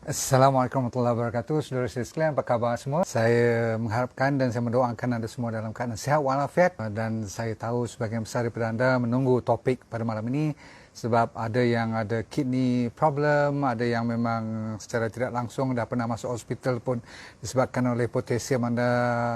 Assalamualaikum warahmatullahi wabarakatuh. Saudara saya sekalian, apa khabar semua? Saya mengharapkan dan saya mendoakan anda semua dalam keadaan sihat walafiat, dan saya tahu sebagian besar daripada anda menunggu topik pada malam ini sebab ada yang ada kidney problem, ada yang memang secara tidak langsung dah pernah masuk hospital pun disebabkan oleh potasium anda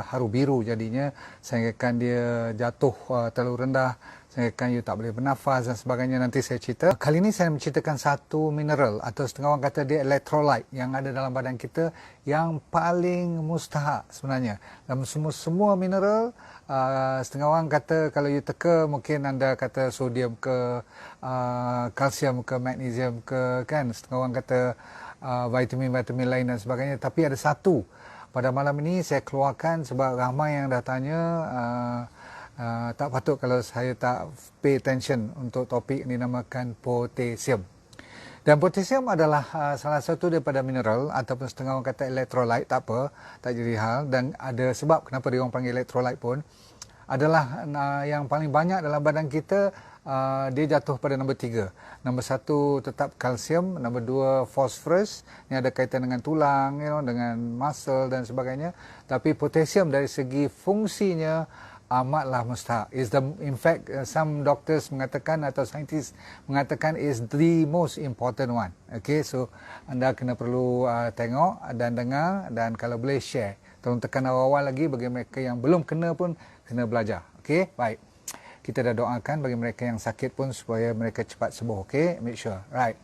haru biru, jadinya sehingga dia jatuh terlalu rendah, sehingga you tak boleh bernafas dan sebagainya. Nanti saya cerita. Kali ini saya menceritakan satu mineral atau setengah orang kata dia electrolyte yang ada dalam badan kita yang paling mustahak sebenarnya. Dalam semua mineral, setengah orang kata kalau you teka mungkin anda kata sodium ke kalsium ke magnesium ke, kan, setengah orang kata vitamin-vitamin lain dan sebagainya. Tapi ada satu pada malam ini saya keluarkan sebab ramai yang dah tanya. Tak patut kalau saya tak pay attention untuk topik ini, dinamakan potasium. Dan potasium adalah salah satu daripada mineral ataupun setengah orang kata electrolyte, tak apa, tak jadi hal. Dan ada sebab kenapa dia orang panggil electrolyte pun, adalah yang paling banyak dalam badan kita. Dia jatuh pada nombor 3. Nombor 1 tetap kalsium, nombor 2 fosforus, ini ada kaitan dengan tulang, dengan muscle dan sebagainya. Tapi potasium dari segi fungsinya amatlah mustahak. In fact, some doctors mengatakan atau scientists mengatakan is the most important one. Okay, so anda kena perlu tengok dan dengar, dan kalau boleh share. Tolong tekan awal-awal lagi bagi mereka yang belum kena pun kena belajar. Okay, baik. Kita dah doakan bagi mereka yang sakit pun supaya mereka cepat sembuh. Okay, make sure. Right.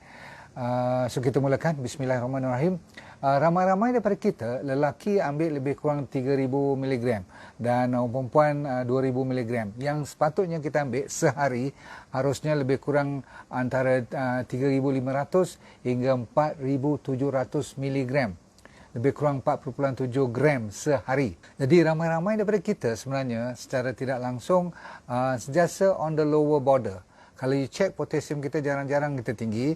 So kita mulakan. Bismillahirrahmanirrahim. Ramai-ramai daripada kita, lelaki ambil lebih kurang 3,000 mg dan perempuan 2,000 mg. Yang sepatutnya kita ambil sehari harusnya lebih kurang antara 3,500 hingga 4,700 mg. Lebih kurang 4.7 gram sehari. Jadi ramai-ramai daripada kita sebenarnya secara tidak langsung sentiasa on the lower border. Kalau you check potasium kita jarang-jarang kita tinggi.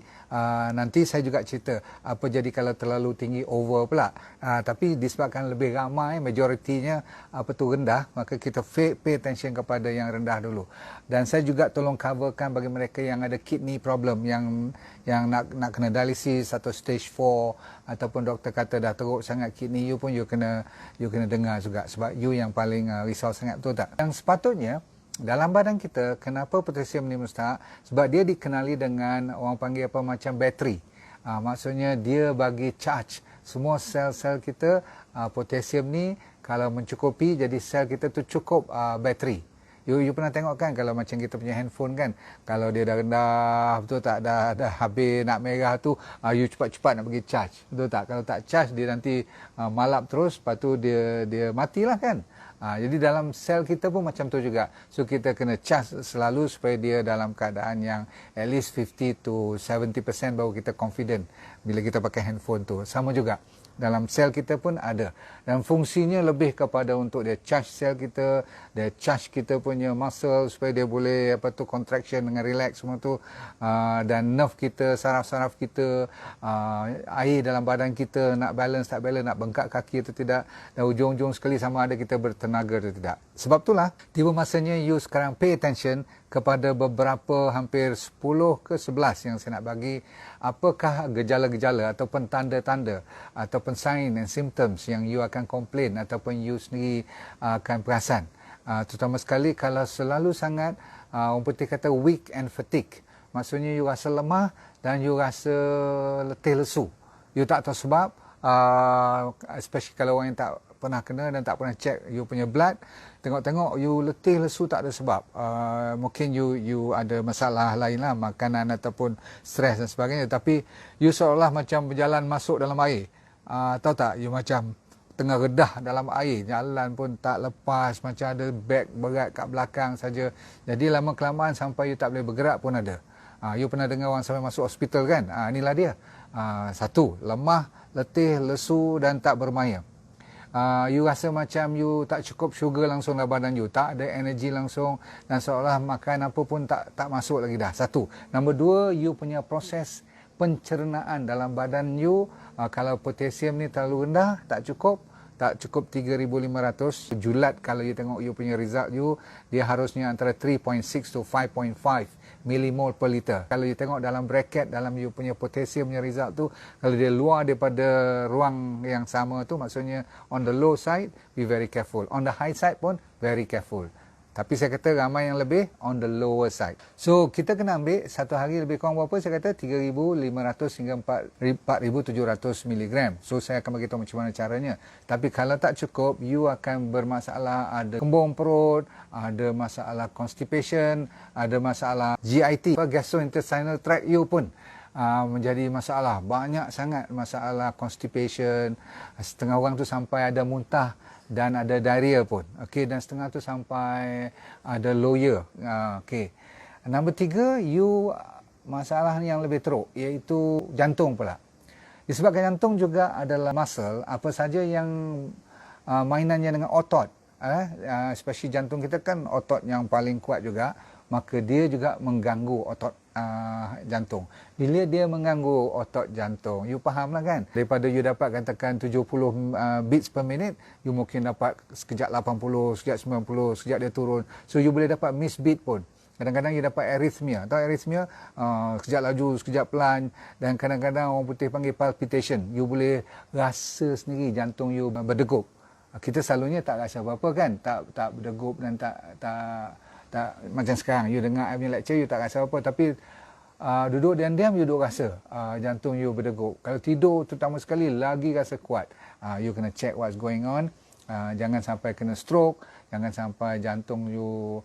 Nanti saya juga cerita apa jadi kalau terlalu tinggi over pula. Tapi disebabkan lebih ramai, majoritinya rendah, maka kita pay attention kepada yang rendah dulu. Dan saya juga tolong coverkan bagi mereka yang ada kidney problem, yang nak kena dialisis atau stage 4, ataupun doktor kata dah teruk sangat kidney you pun you kena dengar juga, sebab you yang paling risau sangat, betul tak? Yang sepatutnya dalam badan kita, kenapa potasium ni mustahak? Sebab dia dikenali dengan orang panggil apa, macam bateri. Maksudnya dia bagi charge semua sel-sel kita. Potasium ni kalau mencukupi, jadi sel kita tu cukup bateri. You pernah tengok kan kalau macam kita punya handphone kan, kalau dia dah rendah, betul tak, dah habis nak merah tu, you cepat-cepat nak pergi charge, betul tak? Kalau tak charge dia nanti malap terus, lepas tu dia matilah kan. Jadi dalam sel kita pun macam tu juga. So kita kena charge selalu supaya dia dalam keadaan yang at least 50 to 70% baru kita confident bila kita pakai handphone tu. Sama juga dalam sel kita pun ada, dan fungsinya lebih kepada untuk dia charge sel kita, dia charge kita punya muscle supaya dia boleh contraction dengan relax semua tu, dan nerve kita, saraf-saraf kita, air dalam badan kita nak balance tak balance, nak bengkak kaki atau tidak, dan ujung-ujung sekali sama ada kita bertenaga atau tidak. Sebab itulah tiba masanya you sekarang pay attention kepada beberapa, hampir 10 ke 11 yang saya nak bagi. Apakah gejala-gejala ataupun tanda-tanda ataupun sign and symptoms yang you akan complain ataupun you sendiri akan perasan. Terutama sekali kalau selalu sangat, orang putih kata weak and fatigue. Maksudnya you rasa lemah dan you rasa letih lesu. You tak tahu sebab, especially kalau orang yang tak pernah kena dan tak pernah check you punya blood, tengok-tengok you letih lesu tak ada sebab. Mungkin you ada masalah lain lah, makanan ataupun stres dan sebagainya, tapi you seolah macam berjalan masuk dalam air. Tahu tak, you macam tengah redah dalam air, jalan pun tak lepas, macam ada beg berat kat belakang saja. Jadi lama kelamaan sampai you tak boleh bergerak pun ada. You pernah dengar orang sampai masuk hospital kan? Inilah dia. Satu, lemah, letih, lesu dan tak bermaya. You rasa macam you tak cukup sugar langsung dalam badan you, tak ada energi langsung, dan seolah makan apa pun tak masuk lagi dah. Satu. Nombor 2, you punya proses pencernaan dalam badan you, kalau potasium ni terlalu rendah, tak cukup, tak cukup 3,500. Julat kalau you tengok you punya result you, dia harusnya antara 3.6 to 5.5 millimole per liter. Kalau you tengok dalam bracket, dalam you punya potassium punya result tu, kalau dia luar daripada ruang yang sama tu, maksudnya on the low side, be very careful. On the high side pun, very careful. Tapi saya kata ramai yang lebih on the lower side. So, kita kena ambil satu hari lebih kurang berapa? Saya kata 3,500 hingga 4,700 mg. So, saya akan beritahu macam mana caranya. Tapi kalau tak cukup, you akan bermasalah, ada kembung perut, ada masalah constipation, ada masalah GIT, gastrointestinal tract you pun menjadi masalah. Banyak sangat masalah constipation. Setengah orang tu sampai ada muntah dan ada diarrhea pun. Okey, dan setengah tu sampai ada loya. Okey. Nombor 3, you masalah yang lebih teruk iaitu jantung pula. Disebabkan jantung juga adalah muscle, apa saja yang mainannya dengan otot, especially jantung kita kan otot yang paling kuat juga, maka dia juga mengganggu otot jantung. Bila dia mengganggu otot jantung, you faham lah kan? Daripada you dapat katakan 70 beats per minute, you mungkin dapat sekejap 80, sekejap 90, sekejap dia turun. So you boleh dapat miss beat pun. Kadang-kadang you dapat arrhythmia. Tahu arrhythmia? Sekejap laju, sekejap pelan. Dan kadang-kadang orang putih panggil palpitation. You boleh rasa sendiri jantung you berdegup. Kita selalunya tak rasa apa-apa kan? Tak berdegup dan tak macam sekarang you dengar I punya lecture you tak rasa apa, tapi duduk diam-diam you duduk rasa jantung you berdegup. Kalau tidur terutama sekali lagi rasa kuat. You kena check what's going on. Jangan sampai kena stroke, jangan sampai jantung you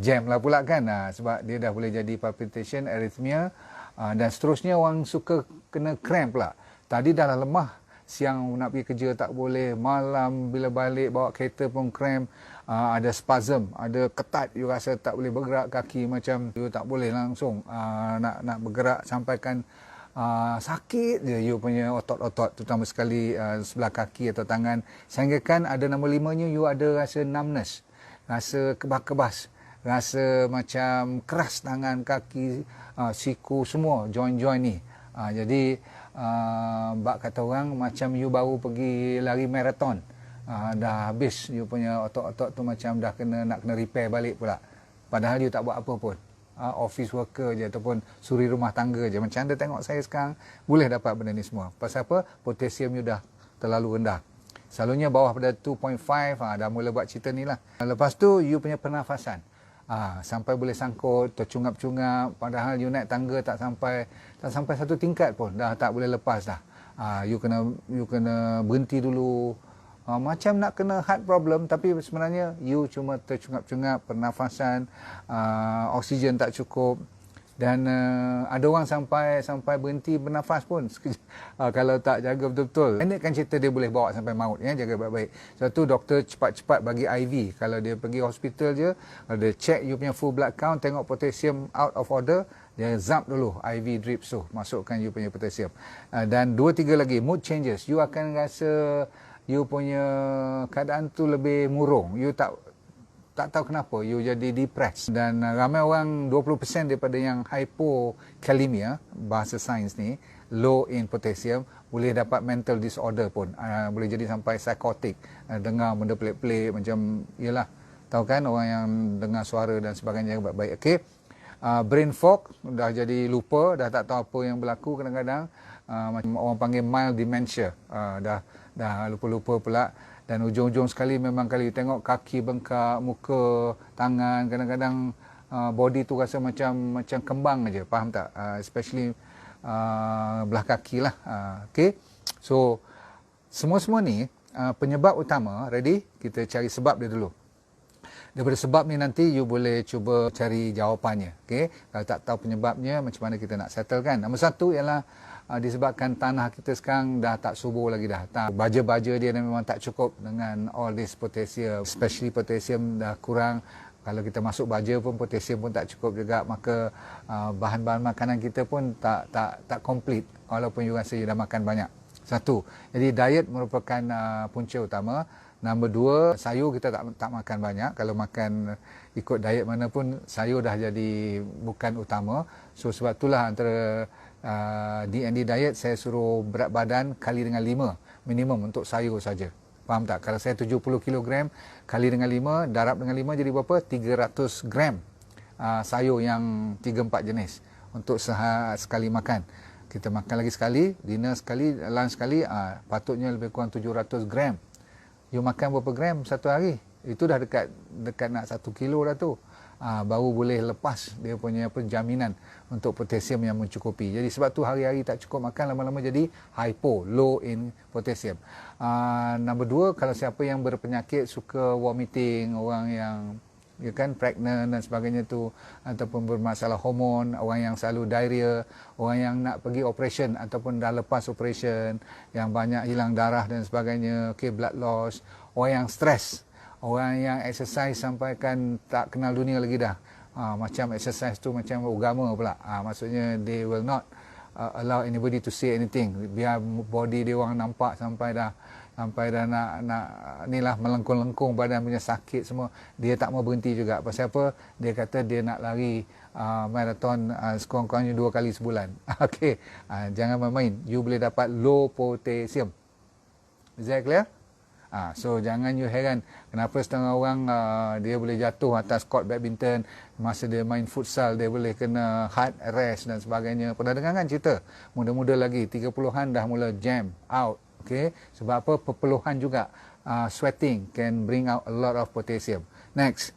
jam lah pula kan, sebab dia dah boleh jadi palpitation, arrhythmia, dan seterusnya. Orang suka kena cramp pula. Tadi dah lemah, siang nak pergi kerja tak boleh, malam bila balik bawa kereta pun cramp, ada spasm, ada ketat, you rasa tak boleh bergerak kaki, macam you tak boleh langsung nak bergerak, sampaikan sakit je you punya otot-otot, terutama sekali sebelah kaki atau tangan, sehingga kan ada nombor 5-nya you ada rasa numbness, rasa kebas-kebas, rasa macam keras tangan, kaki, siku, semua joint-joint ni. Jadi bak kata orang macam you baru pergi lari maraton, dah habis you punya otot-otot tu macam dah nak kena repair balik pula, padahal you tak buat apa pun. Office worker je ataupun suri rumah tangga je, macam anda tengok saya sekarang, boleh dapat benda ni semua. Pasal apa? Potassium you dah terlalu rendah. Selalunya bawah pada 2.5, dah mula buat cerita ni lah. Lepas tu you punya pernafasan, sampai boleh sangkut, tercungap-cungap, padahal you naik tangga tak sampai satu tingkat pun dah tak boleh lepas dah. You kena berhenti dulu, macam nak kena heart problem, tapi sebenarnya you cuma tercungap-cungap, pernafasan, oksigen tak cukup. Dan ada orang sampai berhenti bernafas pun kalau tak jaga betul-betul. Pendekkan cerita, dia boleh bawa sampai maut, ya, jaga baik-baik. Sebab tu doktor cepat-cepat bagi IV. Kalau dia pergi hospital je, dia check you punya full blood count, tengok potassium out of order, dia zap dulu IV drips tu, masukkan you punya potassium. Dan 2-3 lagi, mood changes. You akan rasa you punya keadaan tu lebih murung. You tak tahu kenapa you jadi depressed. Dan ramai orang, 20% daripada yang hypokalemia, bahasa sains ni, low in potassium, boleh dapat mental disorder pun, boleh jadi sampai psikotik, dengar benda pelik-pelik, macam yalah, tahu kan orang yang dengar suara dan sebagainya. Baik-baik. Okey, brain fog, dah jadi lupa, dah tak tahu apa yang berlaku kadang-kadang, macam orang panggil mild dementia, dah lupa-lupa pula. Dan ujung-ujung sekali memang kalau you tengok kaki bengkak, muka, tangan, kadang-kadang body tu rasa macam kembang aja, faham tak? Especially belah kaki lah. Okay? So semua-semua ni penyebab utama. Ready? Kita cari sebab dia dulu. Daripada sebab ni nanti you boleh cuba cari jawapannya. Okay? Kalau tak tahu penyebabnya, macam mana kita nak settle kan? Nombor 1 ialah disebabkan tanah kita sekarang dah tak subur lagi dah. Baja-baja dia memang tak cukup dengan all this potassium. Especially potassium dah kurang. Kalau kita masuk baja pun potassium pun tak cukup juga. Maka bahan-bahan makanan kita pun tak complete walaupun you rasa you dah makan banyak. 1. Jadi diet merupakan punca utama. Nombor 2, sayur kita tak makan banyak. Kalau makan ikut diet mana pun, sayur dah jadi bukan utama. So sebab itulah antara D&D diet saya suruh berat badan kali dengan 5 minimum untuk sayur saja. Faham tak? Kalau saya 70 kilogram kali dengan 5, darab dengan 5 jadi berapa? 300 gram sayur yang 3-4 jenis untuk sekali makan. Kita makan lagi sekali, dinner sekali, lunch sekali, patutnya lebih kurang 700 gram. You makan berapa gram satu hari? Itu dah dekat nak 1 kilo dah tu. Baru boleh lepas dia punya jaminan untuk potasium yang mencukupi. Jadi sebab tu hari-hari tak cukup makan, lama-lama jadi hypo, low in potassium. Nombor 2, kalau siapa yang berpenyakit suka vomiting, orang yang pregnant dan sebagainya tu, ataupun bermasalah hormon, orang yang selalu diarrhea, orang yang nak pergi operation ataupun dah lepas operation, yang banyak hilang darah dan sebagainya, blood loss, orang yang stres, orang yang exercise sampai kan tak kenal dunia lagi dah. Macam exercise tu macam agama pula. Maksudnya they will not allow anybody to say anything. Biar body dia orang nampak sampai dah nak inilah melengkung-lengkung, badan punya sakit semua. Dia tak mau berhenti juga. Pasal apa? Dia kata dia nak lari marathon sekurang-kurangnya 2 kali sebulan. Okey. Jangan main-main. You boleh dapat low potassium. Is that clear? So jangan you heran kenapa setengah orang dia boleh jatuh atas court badminton, masa dia main futsal dia boleh kena heart arrest dan sebagainya. Pernah dengar kan cerita? Muda-muda lagi 30-an dah mula jam out. Okay? Sebab apa? Perpeluhan juga. Sweating can bring out a lot of potassium. Next,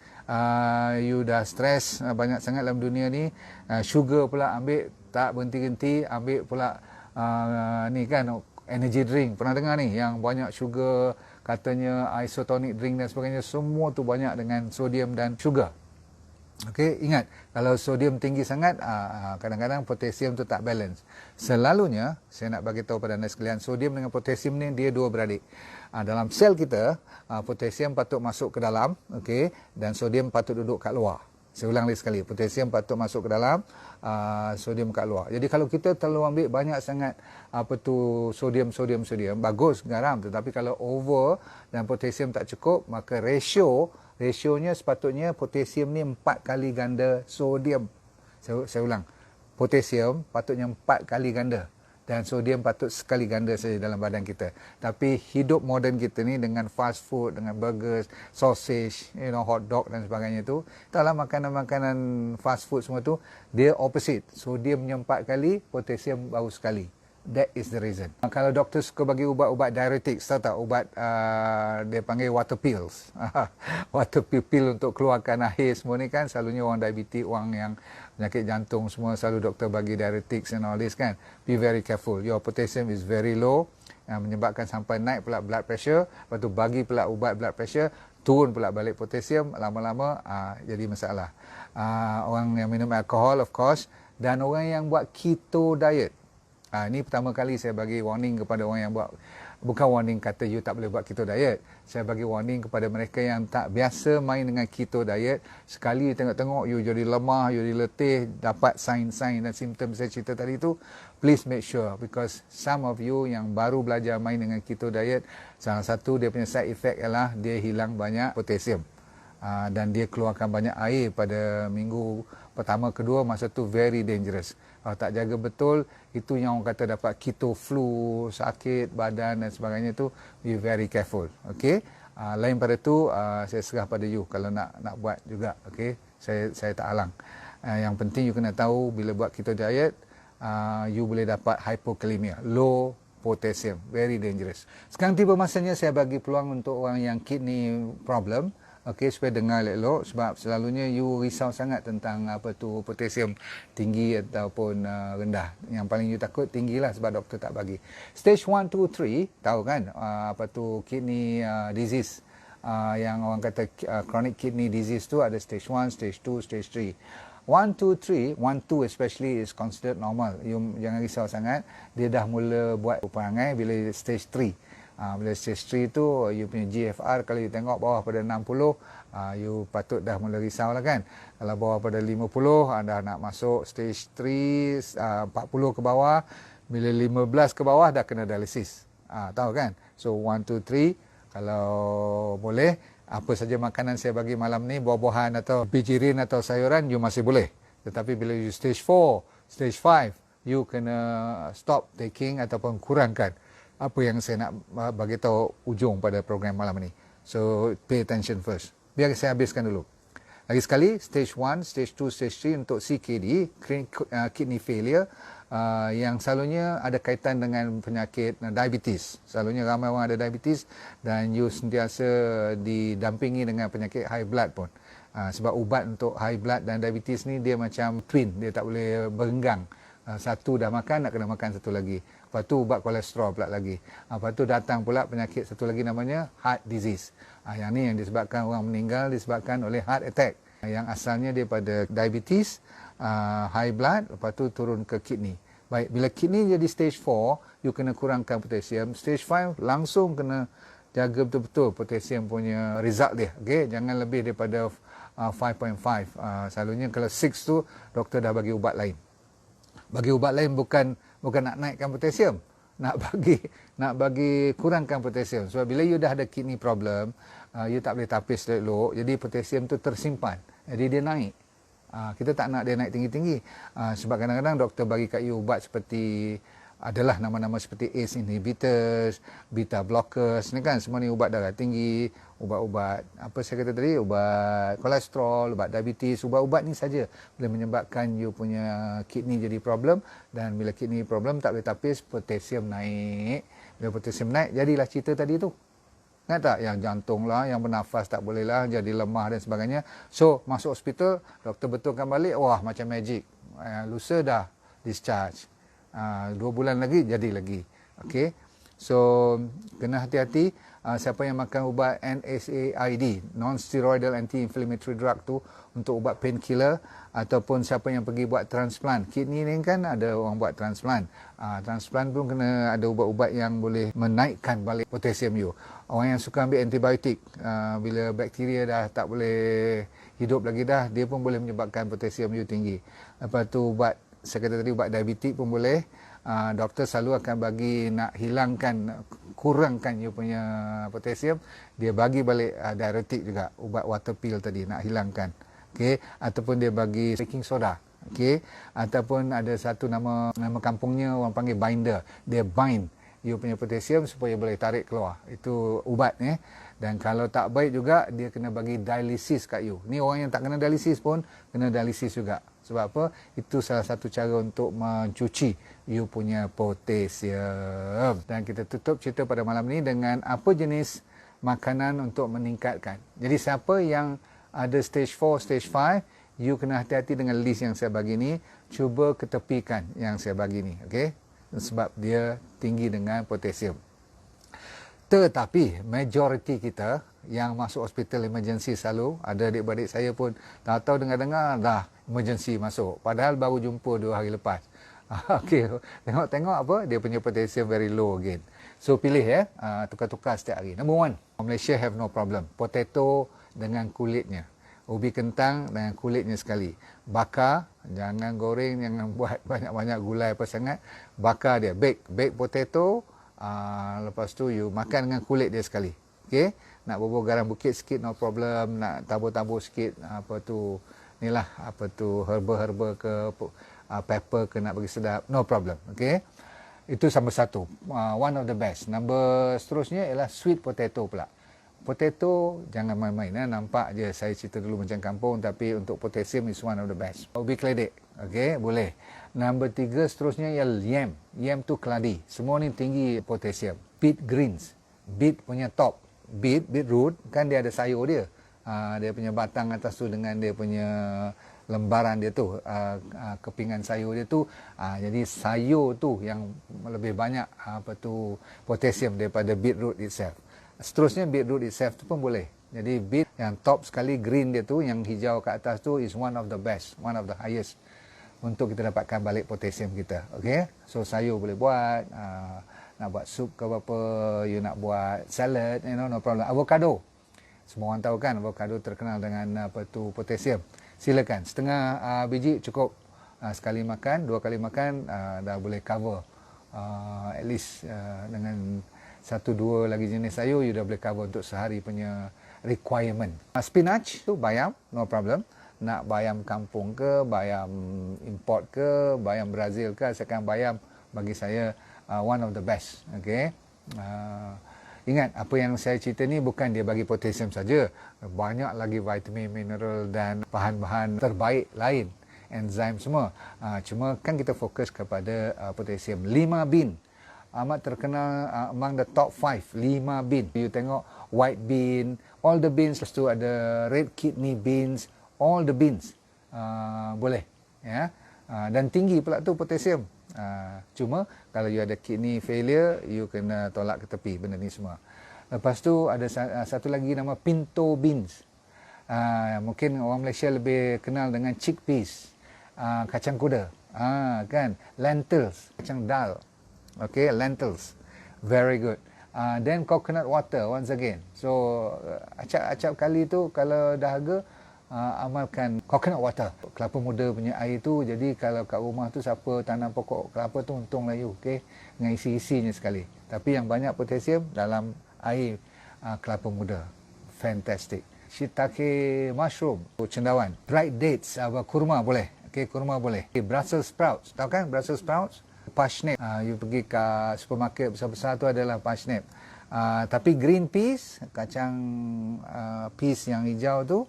you dah stress banyak sangat dalam dunia ni, sugar pula ambil tak berhenti-henti, ambil pula ni kan energy drink. Pernah dengar ni yang banyak sugar, katanya isotonic drink dan sebagainya, semua tu banyak dengan sodium dan sugar. Okey, ingat kalau sodium tinggi sangat, kadang-kadang potasium tu tak balance. Selalunya saya nak bagi tahu pada anda sekalian, sodium dengan potasium ni dia dua beradik. Dalam sel kita, potasium patut masuk ke dalam, okey, dan sodium patut duduk kat luar. Saya ulang lagi sekali, potasium patut masuk ke dalam, sodium kat luar. Jadi kalau kita terlalu ambil banyak sangat sodium, bagus garam, tetapi kalau over dan potasium tak cukup, maka rasionya sepatutnya potasium ni 4 kali ganda sodium. Saya ulang, potasium patutnya 4 kali ganda dan sodium patut sekali ganda saja dalam badan kita. Tapi hidup moden kita ni dengan fast food, dengan burgers, sausage, hot dog dan sebagainya tu, dalam makanan-makanan fast food semua tu, dia opposite. Sodiumnya 4 kali, potasium baru sekali. That is the reason. Kalau doktor suka bagi ubat-ubat diuretics, tahu tak? Ubat dia panggil water pills. Water pill untuk keluarkan air semua ni kan, selalunya orang diabetik, orang yang penyakit jantung semua, selalu doktor bagi diuretics and all this kan. Be very careful. Your potassium is very low, yang menyebabkan sampai naik pula blood pressure, lepas tu bagi pula ubat blood pressure, turun pula balik potasium, lama-lama jadi masalah. Orang yang minum alkohol of course, dan orang yang buat keto diet. Ini pertama kali saya bagi warning kepada orang yang buat, bukan warning kata you tak boleh buat keto diet. Saya bagi warning kepada mereka yang tak biasa main dengan keto diet. Sekali tengok-tengok you jadi lemah, you jadi letih, dapat sign-sign dan simptom saya cerita tadi tu, please make sure, because some of you yang baru belajar main dengan keto diet, salah satu dia punya side effect ialah dia hilang banyak potasium. Dan dia keluarkan banyak air pada minggu pertama, kedua, masa tu very dangerous. Kalau tak jaga betul, itu yang orang kata dapat keto flu, sakit badan dan sebagainya tu, be very careful. Okay? Lain pada tu, saya serah pada you kalau nak buat juga. Okay? Saya tak halang. Yang penting you kena tahu bila buat keto diet, you boleh dapat hypokalemia, low potassium, very dangerous. Sekarang tiba masanya saya bagi peluang untuk orang yang kidney problem. Okey, supaya dengar elok, sebab selalunya you risau sangat tentang potasium tinggi ataupun rendah. Yang paling you takut tinggilah sebab doktor tak bagi. Stage 1, 2, 3, tahu kan kidney disease. Yang orang kata chronic kidney disease tu ada stage 1, stage 2, stage 3. 1, 2, 3, 1, 2 especially is considered normal. You jangan risau sangat, dia dah mula buat perangai bila stage 3. Bila stage 3 tu, you punya GFR kalau you tengok bawah pada 60, you patut dah mula risau lah kan. Kalau bawah pada 50, dah nak masuk stage 3, 40 ke bawah. Bila 15 ke bawah, dah kena dialisis. Tahu kan? So 1, 2, 3, kalau boleh, apa saja makanan saya bagi malam ni, buah-buahan atau bijirin atau sayuran, you masih boleh. Tetapi bila you stage 4, stage 5, you kena stop taking ataupun kurangkan. apa yang saya nak bagi tahu ujung pada program malam ini. So pay attention first. Biar saya habiskan dulu. Lagi sekali, stage 1, stage 2, stage 3 untuk CKD, kidney failure, yang selalunya ada kaitan dengan penyakit diabetes. Selalunya ramai orang ada diabetes dan you sentiasa didampingi dengan penyakit high blood pun. Sebab ubat untuk high blood dan diabetes ni dia macam twin, dia tak boleh berenggang. Satu dah makan, nak kena makan satu lagi. Lepas tu ubat kolesterol pula lagi. Lepas tu datang pula penyakit satu lagi namanya heart disease. Yang ni yang disebabkan orang meninggal disebabkan oleh heart attack. Yang asalnya daripada diabetes, high blood, lepas tu turun ke kidney. Baik, bila kidney jadi stage 4, you kena kurangkan potasium. Stage 5 langsung kena jaga betul-betul potasium punya result dia. Okay? Jangan lebih daripada 5.5. Selalunya kalau 6 tu, doktor dah bagi ubat lain. Bagi ubat lain bukan nak naikkan potasium, nak bagi kurangkan potasium. Sebab bila you dah ada kidney problem, you tak boleh tapis elok, jadi potasium tu tersimpan, jadi dia naik. Kita tak nak dia naik tinggi-tinggi. Sebab kadang-kadang doktor bagi kat you ubat seperti adalah nama-nama seperti ACE inhibitors, beta blockers, ni kan semua ni ubat darah tinggi, ubat-ubat apa saya kata tadi, ubat kolesterol, ubat diabetes, ubat-ubat ni saja boleh menyebabkan you punya kidney jadi problem, dan bila kidney problem tak boleh tapis, potasium naik. Bila potasium naik, jadilah cerita tadi tu. Ingat tak? Yang jantung lah, yang bernafas tak boleh lah, jadi lemah dan sebagainya. So, masuk hospital, doktor betulkan balik, wah macam magic. Lusa dah discharge. 2 bulan lagi jadi lagi. Okey. So kena hati-hati. Siapa yang makan ubat NSAID, non-steroidal anti-inflammatory drug tu untuk ubat painkiller, ataupun siapa yang pergi buat transplant kidney ni, kan ada orang buat transplant. Transplant pun kena ada ubat-ubat yang boleh menaikkan balik potasium you. Orang yang suka ambil antibiotik, bila bakteria dah tak boleh hidup lagi dah, dia pun boleh menyebabkan potasium you tinggi. Lepas tu ubat, saya kata tadi, ubat diabetik pun boleh. Doktor selalu akan bagi nak hilangkan, kurangkan you punya potasium, dia bagi balik diuretik juga, ubat water pill tadi nak hilangkan. Okey, ataupun dia bagi baking soda. Okey, ataupun ada satu nama kampungnya orang panggil binder, dia bind you punya potasium supaya boleh tarik keluar. Itu ubat Dan kalau tak baik juga, dia kena bagi dialisis kat you. Ni orang yang tak kena dialisis pun kena dialisis juga. Sebab apa? Itu salah satu cara untuk mencuci you punya potasium. Dan kita tutup cerita pada malam ni dengan apa jenis makanan untuk meningkatkan. Jadi siapa yang ada stage 4, stage 5, you kena hati-hati dengan list yang saya bagi ni. Cuba ketepikan yang saya bagi ni. Okay? Sebab dia tinggi dengan potasium. Tetapi majoriti kita yang masuk hospital emergency selalu, ada adik-beradik saya pun tahu-tahu dengar-dengar dah emergency masuk, padahal baru jumpa 2 hari lepas. Okey, tengok-tengok apa, dia punya potassium very low again. So pilih tukar-tukar setiap hari. Number 1, Malaysia have no problem. Potato dengan kulitnya. Ubi kentang dengan kulitnya sekali. Bakar, jangan goreng, jangan buat banyak-banyak gulai apa sangat. Bakar dia, bake potato. Lepas tu you makan dengan kulit dia sekali. Okey, nak bubur garam bukit sikit no problem, nak tabur-tabur sikit herba ke pepper ke nak bagi sedap, no problem. Okey, itu nombor 1, one of the best. Nombor seterusnya ialah sweet potato pula. Potato jangan main-main, nampak je saya cerita dulu macam kampung, tapi untuk potassium is one of the best. Ubi keledek, okey, boleh. Nombor 3 seterusnya ialah yam. Yam tu keladi. Semua ni tinggi potassium. Beet greens. Beet punya top. Beetroot kan dia ada sayur dia. Dia punya batang atas tu dengan dia punya lembaran dia tu, kepingan sayur dia tu. Jadi sayur tu yang lebih banyak potassium daripada beetroot itself. Seterusnya beetroot itself tu pun boleh. Jadi beet yang top sekali, green dia tu, yang hijau kat atas tu is one of the best, one of the highest untuk kita dapatkan balik potasium kita. Okey, so sayur boleh buat, nak buat sup ke apa, you nak buat salad, no problem. Avocado, semua orang tahu kan avocado terkenal dengan potasium. Silakan, setengah biji cukup. Sekali makan, 2 kali makan, dah boleh cover. At least dengan 1-2 lagi jenis sayur, you dah boleh cover untuk sehari punya requirement. Spinach tu bayam, no problem. Nak bayam kampung ke, bayam import ke, bayam Brazil ke, asalkan bayam bagi saya one of the best. Okay, Ingat, apa yang saya cerita ni bukan dia bagi potasium saja. Banyak lagi vitamin, mineral dan bahan-bahan terbaik lain. Enzim semua. Cuma kan kita fokus kepada potasium. 5 bin. Amat terkenal among the top 5. 5 bin. You tengok white bean, all the beans. Lepas tu ada red kidney beans. All the beans. Boleh. Ya. Dan tinggi pula tu potasium. Cuma kalau you ada kidney failure, you kena tolak ke tepi benda ni semua. Lepas tu ada satu lagi nama pinto beans. Mungkin orang Malaysia lebih kenal dengan chickpeas, kacang kuda, kan, lentils, kacang dal. Okay, lentils, very good. Then coconut water once again. So acap-acap kali tu kalau dahaga, amalkan coconut water, kelapa muda punya air tu. Jadi kalau kat rumah tu siapa tanam pokok kelapa tu, untunglah you, okay, dengan isi-isinya sekali. Tapi yang banyak potasium dalam air kelapa muda. Fantastic. Shiitake mushroom, cendawan, dried dates, kurma boleh. Okay, kurma boleh. Okay, Brussels sprouts, tahu kan Brussels sprouts? Parsnip. You pergi ke supermarket besar-besar tu adalah parsnip. Tapi green peas, kacang peas yang hijau tu.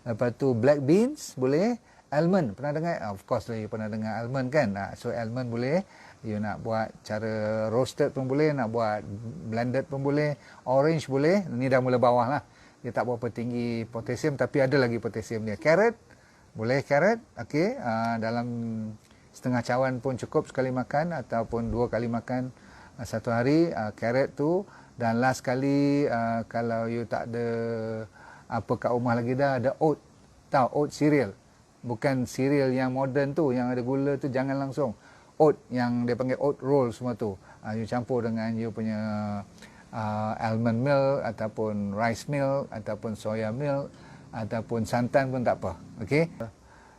Lepas tu black beans boleh. Almond, pernah dengar? Of course lah you pernah dengar almond kan? So almond boleh. You nak buat cara roasted pun boleh, nak buat blended pun boleh. Orange boleh. Ni dah mula bawah lah. Dia tak berapa tinggi potasium, tapi ada lagi potasium dia. Carrot, boleh carrot. Okay, dalam setengah cawan pun cukup sekali makan, ataupun 2 kali makan satu hari. Carrot tu. Dan last kali, kalau you tak ada apa kat rumah lagi dah, ada oat. Tahu oat cereal. Bukan cereal yang modern tu, yang ada gula tu, jangan langsung. Oat yang dia panggil oat roll semua tu. You campur dengan you punya almond milk, ataupun rice milk, ataupun soya milk, ataupun santan pun tak apa. Okey.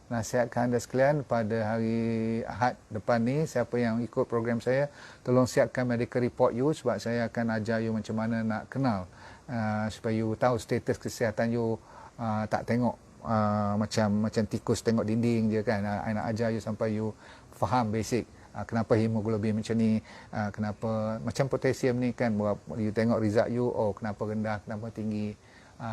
Nasihatkan anda sekalian, pada hari Ahad depan ni, siapa yang ikut program saya, tolong siapkan medical report you, sebab saya akan ajar you macam mana nak kenal, supaya you tahu status kesihatan you. Tak tengok macam tikus tengok dinding je kan. I nak ajar you sampai you faham basic. Kenapa hemoglobin macam ni, kenapa macam potasium ni kan, you tengok result you, oh kenapa rendah, kenapa tinggi,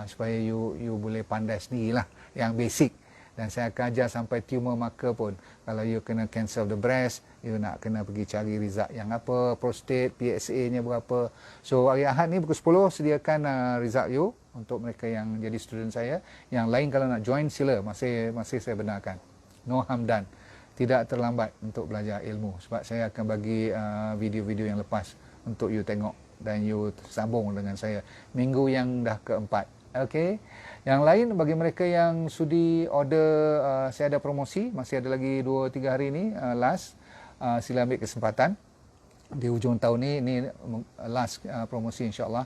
supaya you boleh pandai sendirilah yang basic. Dan saya akan ajar sampai tumor marker pun. Kalau you kena cancer of the breast, you nak kena pergi cari result yang apa, prostate, PSA-nya berapa. So hari Ahad ni pukul 10 sediakan result you untuk mereka yang jadi student saya. Yang lain kalau nak join sila, masih saya benarkan. No harm done. Tidak terlambat untuk belajar ilmu, sebab saya akan bagi video-video yang lepas untuk you tengok dan you sambung dengan saya minggu yang dah keempat. Okey. Yang lain, bagi mereka yang sudi order, saya ada promosi, masih ada lagi 2-3 hari ni last. Sila ambil kesempatan di hujung tahun ni last promosi insya-Allah.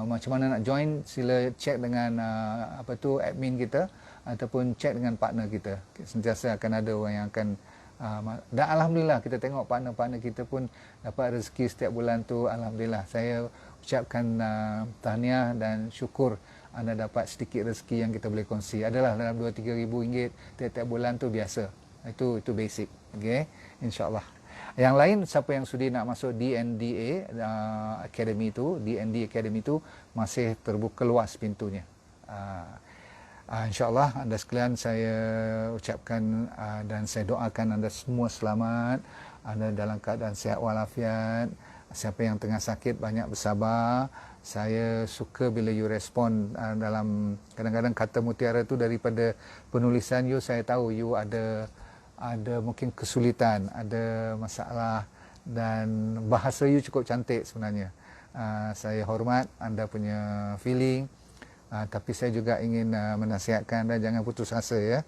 Macam mana nak join, sila check dengan admin kita, ataupun check dengan partner kita. Sentiasa akan ada orang yang akan dan alhamdulillah kita tengok partner-partner kita pun dapat rezeki setiap bulan tu. Alhamdulillah, saya ucapkan tahniah dan syukur anda dapat sedikit rezeki yang kita boleh kongsi. Adalah dalam 2-3 ribu ringgit tiap-tiap bulan tu biasa. Itu basic. Okay, insyaAllah. Yang lain, siapa yang sudi nak masuk DNDA Academy tu, DND Academy tu masih terbuka luas pintunya. InsyaAllah anda sekalian saya ucapkan dan saya doakan anda semua selamat, anda dalam keadaan sihat walafiat. Siapa yang tengah sakit, banyak bersabar. Saya suka bila you respon dalam kadang-kadang kata mutiara tu daripada penulisan you, saya tahu you ada mungkin kesulitan, ada masalah, dan bahasa you cukup cantik sebenarnya. Saya hormat anda punya feeling. Tapi saya juga ingin menasihatkan anda jangan putus asa ya.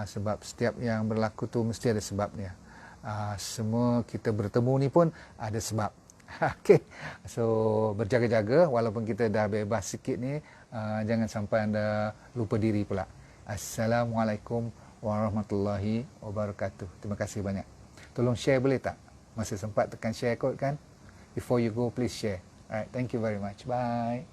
Sebab setiap yang berlaku tu mesti ada sebabnya. Semua kita bertemu ni pun ada sebab. Okey. So berjaga-jaga walaupun kita dah bebas sikit ni, jangan sampai anda lupa diri pula. Assalamualaikum warahmatullahi wabarakatuh. Terima kasih banyak. Tolong share boleh tak? Masih sempat tekan share kot kan? Before you go, please share. Alright, thank you very much. Bye.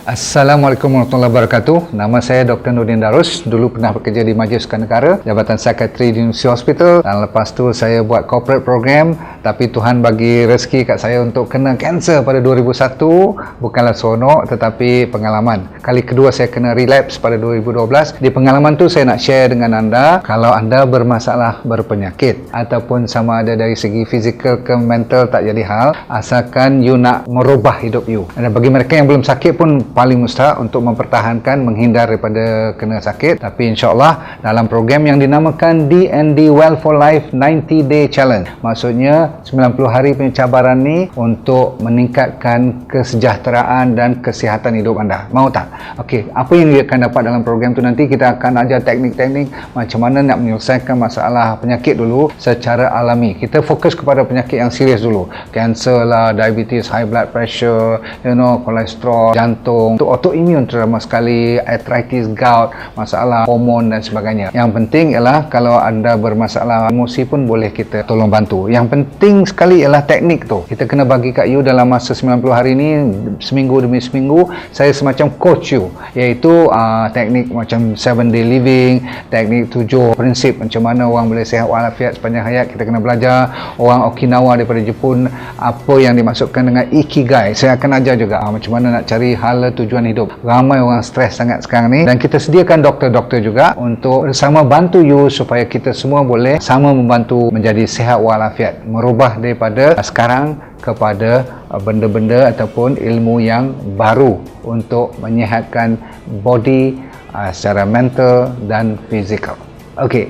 Assalamualaikum warahmatullahi wabarakatuh. Nama saya Dr. Nurdin Darus. Dulu pernah bekerja di Majlis Sukan Negara, Jabatan Psikiatri di University Hospital, dan lepas tu saya buat corporate program. Tapi Tuhan bagi rezeki kat saya untuk kena kanser pada 2001. Bukanlah seronok tetapi pengalaman. Kali kedua saya kena relapse pada 2012. Di pengalaman tu saya nak share dengan anda, kalau anda bermasalah berpenyakit ataupun sama ada dari segi fizikal ke mental, tak jadi hal, asalkan you nak merubah hidup you. Dan bagi mereka yang belum sakit pun paling mustahak untuk mempertahankan, menghindar daripada kena sakit. Tapi insyaAllah dalam program yang dinamakan D&D Well for Life 90 Day Challenge, maksudnya 90 hari punya cabaran ni untuk meningkatkan kesejahteraan dan kesihatan hidup anda. Mau tak? Okey, apa yang dia akan dapat dalam program tu, nanti kita akan ajar teknik-teknik macam mana nak menyelesaikan masalah penyakit dulu secara alami. Kita fokus kepada penyakit yang serius dulu, kanser lah, diabetes, high blood pressure, kolesterol, jantung, untuk autoimun terutama sekali, arthritis, gout, masalah hormon dan sebagainya. Yang penting ialah kalau anda bermasalah emosi pun boleh kita tolong bantu. Yang penting sekali ialah teknik tu. Kita kena bagi kat you dalam masa 90 hari ni, seminggu demi seminggu, saya semacam coach you, iaitu teknik macam 7 day living, teknik 7 prinsip macam mana orang boleh sihat walafiat sepanjang hayat. Kita kena belajar. Orang Okinawa daripada Jepun, apa yang dimaksudkan dengan ikigai, saya akan ajar juga macam mana nak cari hala tujuan hidup. Ramai orang stres sangat sekarang ni, dan kita sediakan doktor-doktor juga untuk bersama bantu you supaya kita semua boleh sama membantu menjadi sihat walafiat, merubah daripada sekarang kepada benda-benda ataupun ilmu yang baru untuk menyihatkan body secara mental dan fizikal. Okey,